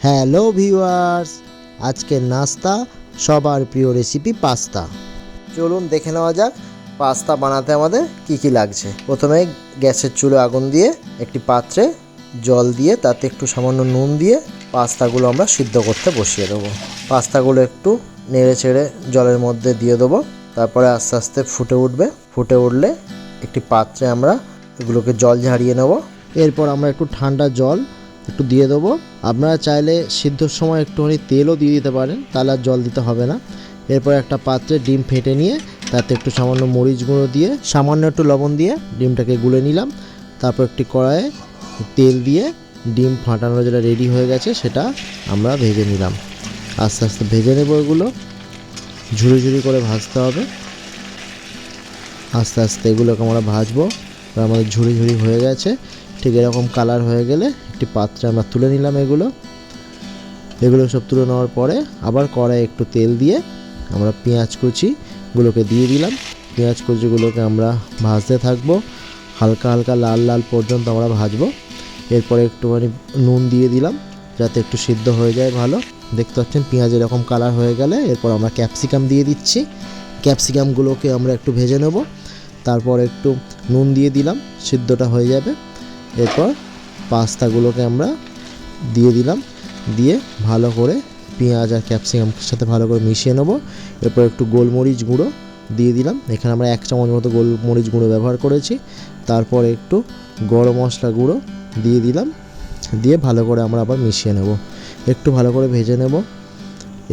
Hello viewers, আজকের নাস্তা সবার প্রিয় রেসিপি পাস্তা। চলুন দেখে নেওয়া যাক পাস্তা বানাতে আমাদের কি লাগছে। প্রথমে গ্যাসের চুলো আগুন দিয়ে একটি পাত্রে জল দিয়ে তাতে একটু সামান্য নুন দিয়ে পাস্তাগুলো আমরা সিদ্ধ করতে বসিয়ে দেবো। পাস্তাগুলো একটু নেড়ে চেড়ে জলের মধ্যে দিয়ে দেবো। তারপরে আস্তে আস্তে ফুটে উঠলে একটি পাত্রে আমরা এগুলোকে জল ঝারিয়ে নেব। এরপর আমরা একটু ঠান্ডা জল একটু দিয়ে দেবো। আপনারা চাইলে সিদ্ধর সময় একটুখানি তেলও দিয়ে দিতে পারেন, তাহলে আর জল দিতে হবে না। এরপর একটা পাত্রে ডিম ফেটে নিয়ে তাতে একটু সামান্য মরিচ গুঁড়ো দিয়ে সামান্য একটু লবণ দিয়ে ডিমটাকে গুলে নিলাম। তারপর একটি কড়াইয়ে তেল দিয়ে ডিম ফাটানো যেটা রেডি হয়ে গেছে সেটা আমরা ভেজে নিলাম। আস্তে আস্তে ভেজে নেব, এগুলো ঝুড়ি ঝুড়ি করে ভাজতে হবে। আস্তে আস্তে এগুলোকে আমরা ভাজবো। আমাদের ঝুড়ি ঝুড়ি হয়ে গেছে, ঠিক এরকম কালার হয়ে গেলে একটি পাত্রে আমরা তুলে নিলাম। এগুলো সব তুলে নেওয়ার পরে আবার কড়াইয়ে একটু তেল দিয়ে আমরা পেঁয়াজ কুচিগুলোকে দিয়ে দিলাম। পেঁয়াজ কুচিগুলোকে আমরা ভাজতে থাকবো, হালকা হালকা লাল লাল পর্যন্ত আমরা ভাজবো। এরপরে একটুখানি নুন দিয়ে দিলাম যাতে একটু সিদ্ধ হয়ে যায় ভালো। দেখতে পাচ্ছেন পেঁয়াজ এরকম কালার হয়ে গেলে এরপর আমরা ক্যাপসিকাম দিয়ে দিচ্ছি। ক্যাপসিকামগুলোকে আমরা একটু ভেজে নেব। তারপর একটু নুন দিয়ে দিলাম, সিদ্ধটা হয়ে যাবে। এরপর পাস্তাগুলোকে আমরা দিয়ে দিলাম, দিয়ে ভালো করে পেঁয়াজ আর ক্যাপসিকামের সাথে ভালো করে মিশিয়ে নেব। এরপর একটু গোলমরিচ গুঁড়ো দিয়ে দিলাম, এখানে আমরা 1 চামচ মতো গোলমরিচ গুঁড়ো ব্যবহার করেছি। তারপর একটু গরম মশলা গুঁড়ো দিয়ে দিলাম, দিয়ে ভালো করে আমরা আবার মিশিয়ে নেব, একটু ভালো করে ভেজে নেব।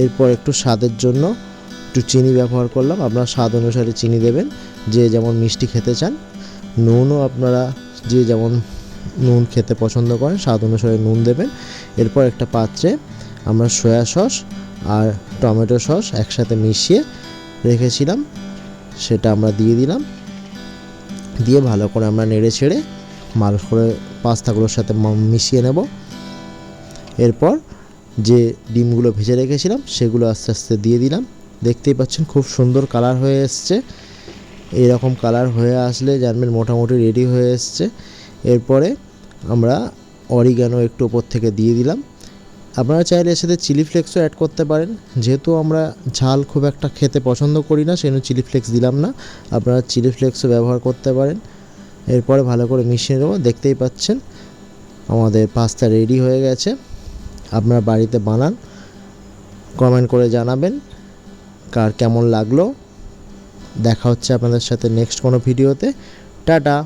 এরপর একটু স্বাদের জন্য একটু চিনি ব্যবহার করলাম, আপনারা স্বাদ অনুসারে চিনি দেবেন, যে যেমন মিষ্টি খেতে চান। নুনও আপনারা যে যেমন নুন খেতে পছন্দ করেন স্বাদ অনুসারে নুন দেবেন। এরপর একটা পাত্রে আমরা সয়া সস আর টমেটো সস একসাথে মিশিয়ে রেখেছিলাম, সেটা আমরা দিয়ে দিলাম। দিয়ে ভালো করে আমরা নেড়ে ছেড়ে ভালো করে পাস্তাগুলোর সাথে মিশিয়ে নেব। এরপর যে ডিমগুলো ভেজে রেখেছিলাম সেগুলো আস্তে আস্তে দিয়ে দিলাম। দেখতেই পাচ্ছেন খুব সুন্দর কালার হয়ে এসছে। এরকম কালার হয়ে আসলে জানবেন মোটামুটি রেডি হয়ে এসছে। এরপরে আমরা অরিগানো একটু ওপর থেকে দিয়ে দিলাম। আপনারা চাইলে এর সাথে চিলি ফ্লেক্সও অ্যাড করতে পারেন, যেহেতু আমরা ঝাল খুব একটা খেতে পছন্দ করি না সেজন্য চিলি ফ্লেক্স দিলাম না, আপনারা চিলি ফ্লেক্সও ব্যবহার করতে পারেন। এরপরে ভালো করে মিশিয়ে নেব। দেখতেই পাচ্ছেন আমাদের পাস্তা রেডি হয়ে গেছে। আপনারা বাড়িতে বানান, কমেন্ট করে জানাবেন কার কেমন লাগলো। দেখা হচ্ছে আপনাদের সাথে নেক্সট কোনো ভিডিওতে। টাটা।